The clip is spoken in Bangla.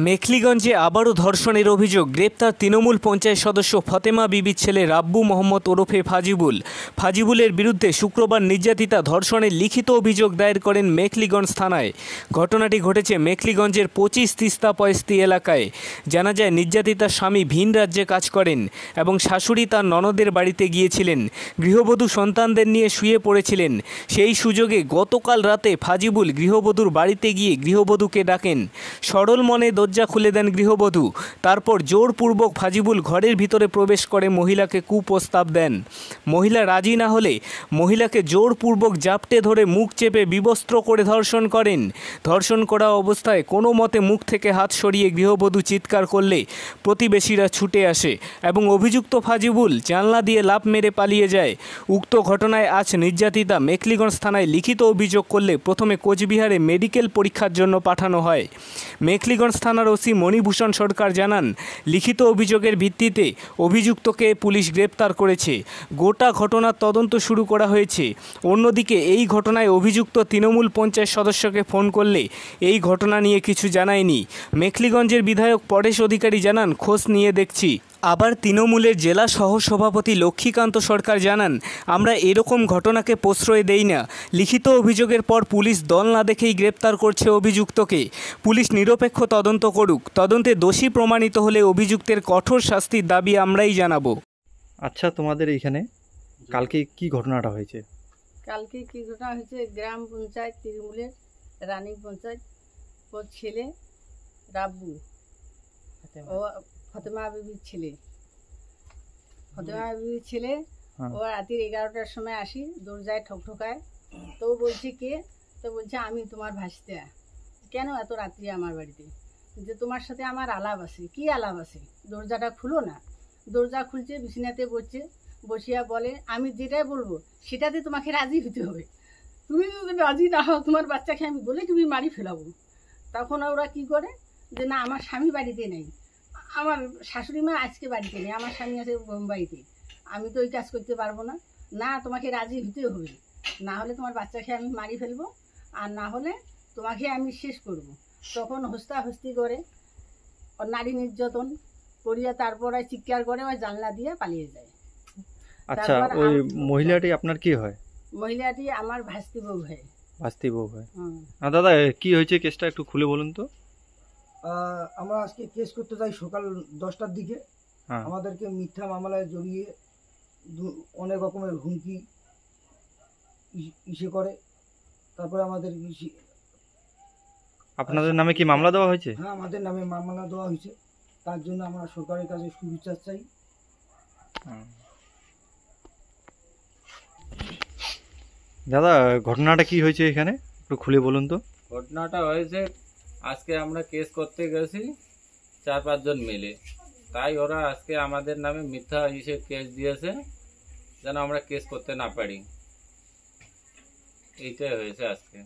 মেখলিগঞ্জে আবারও ধর্ষণের অভিযোগ, গ্রেপ্তার তৃণমূল পঞ্চায়েত সদস্য ফতেমা বিবির ছেলে রাব্বু মোহাম্মদ ওরফে ফাজিবুলের বিরুদ্ধে শুক্রবার নির্যাতিতা ধর্ষণের লিখিত অভিযোগ দায়ের করেন মেখলিগঞ্জ থানায়। ঘটনাটি ঘটেছে মেখলিগঞ্জের 25 তিস্তা পয়স্তি এলাকায়। জানা যায়, নির্যাতিতার স্বামী ভিন রাজ্যে কাজ করেন এবং শাশুড়ি তার ননদের বাড়িতে গিয়েছিলেন। গৃহবধূ সন্তানদের নিয়ে শুয়ে পড়েছিলেন। সেই সুযোগে গতকাল রাতে ফাজিবুল গৃহবধূর বাড়িতে গিয়ে গৃহবধূকে ডাকেন। সরল মনে দরজা খুলে দেন গৃহবধূ। তারপর জোরপূর্বক ফাজিবুল ঘরের ভিতরে প্রবেশ করে মহিলাকে কুপ্রস্তাব দেন। মহিলা রাজি না হলে মহিলাকে জোরপূর্বক জাপটে ধরে মুখ চেপে বিবস্ত্র করে ধর্ষণ করেন। ধর্ষণ করা অবস্থায় কোনো মতে মুখ থেকে হাত সরিয়ে গৃহবধূ চিৎকার করলে প্রতিবেশীরা ছুটে আসে এবং অভিযুক্ত ফাজিবুল জানলা দিয়ে লাফ মেরে পালিয়ে যায়। উক্ত ঘটনায় আজ নির্যাতিতা মেখলিগঞ্জ থানায় লিখিত অভিযোগ করলে প্রথমে কোচবিহারে মেডিকেল পরীক্ষার জন্য পাঠানো হয়। মেখলিগঞ্জ থানার ওসি মণিভূষণ সরকার জানান, লিখিত অভিযোগের ভিত্তিতে অভিযুক্তকে পুলিশ গ্রেপ্তার করেছে। গোটা ঘটনার তদন্ত শুরু করা হয়েছে। অন্যদিকে এই ঘটনায় অভিযুক্ত তৃণমূল পঞ্চায়েত সদস্যকে ফোন করলে এই ঘটনা নিয়ে কিছু জানায়নি। মেখলিগঞ্জের বিধায়ক পরেশ অধিকারী জানান, খোঁজ নিয়ে দেখছি। আবার তৃণমূলের জেলা সহসভাপতি লক্ষ্মীকান্ত সরকার জানান, আমরা এরকম ঘটনাকে প্রশ্রয় দেই না। লিখিত অভিযোগের পর পুলিশ দল না দেখেই গ্রেপ্তার করছে অভিযুক্তকে। পুলিশ নিরপেক্ষ তদন্ত করুক। তদন্তে দোষী প্রমাণিত হলে অভিযুক্তের কঠোর শাস্তির দাবি আমরাই জানাবো। আচ্ছা, তোমাদের এইখানে কালকে কি ঘটনাটা হয়েছে? কালকে কি ঘটনা হয়েছে, গ্রাম পঞ্চায়েত তৃণমূলের রানী পঞ্চায়েত, ওর ছেলে রাব্বু, ও ফতেমা বিবির ছেলে, ও রাতের 11টার সময় আসি, দরজায় ঠকঠকায়। তো বলছে কে? তো বলছে আমি তোমার ভাসতে। কেন এত রাত্রি আমার বাড়িতে? যে তোমার সাথে আমার আলাপ আছে। কি আলাপ আছে? দরজাটা খুলো না। দরজা খুলছে, বিছানাতে বসিয়া বলে, আমি যেটাই বলবো সেটাতে তোমাকে রাজি হতে হবে। তুমি যদি রাজি না হও, তোমার বাচ্চাকে আমি বলে তুমি মারি ফেলাবো। তখন ওরা কি করে যে না, আমার স্বামী বাড়িতে নেই, আমার শাশুড়ি মা আজকে বাড়িতে নেই, আমার স্বামী আছে বোম্বাইতে, আমি তো ওই কাজ করতে পারবো না। না, তোমাকে রাজি হতে হবে, না হলে তোমার বাচ্চাকে আমি মারি ফেলবো, আর না হলে তোমাকে আমি শেষ করব। তখন হস্তাহস্তি করে, ওর নারী নির্যাতন করিয়া তারপরে চিৎকার করে ওই জানলা দিয়ে পালিয়ে যায়। আচ্ছা, ওই মহিলাটি আপনার কি হয়? মহিলাটি আমার ভাস্তি বউ হয়। ভাস্তি বউ হয়। দাদা, কি হয়েছে কেসটা একটু খুলে বলুন তো। আমরা আজকে কেস করতে যাই সকাল 10টার দিকে। আমাদেরকে মিথ্যা মামলায় জড়িয়ে অনেক রকমের হুমকি ইসে করে। তারপরে আমাদের আপনাদের নামে কি মামলা দেওয়া হয়েছে? হ্যাঁ, আমাদের নামে মামলা দেওয়া হয়েছে। তার জন্য আমরা সরকারের কাছে সুবিচার চাই। দাদা, ঘটনাটা কি হয়েছে এখানে একটু খুলে বলুন তো। ঘটনাটা হয়েছে, আজকে আমরা কেস করতে গেছি 4-5 জন মিলে, তাই ওরা আজকে আমাদের নামে মিথ্যা হিসেবে কেস দিয়েছে, যেন আমরা কেস করতে না পারি। এইটাই হয়েছে আজকে।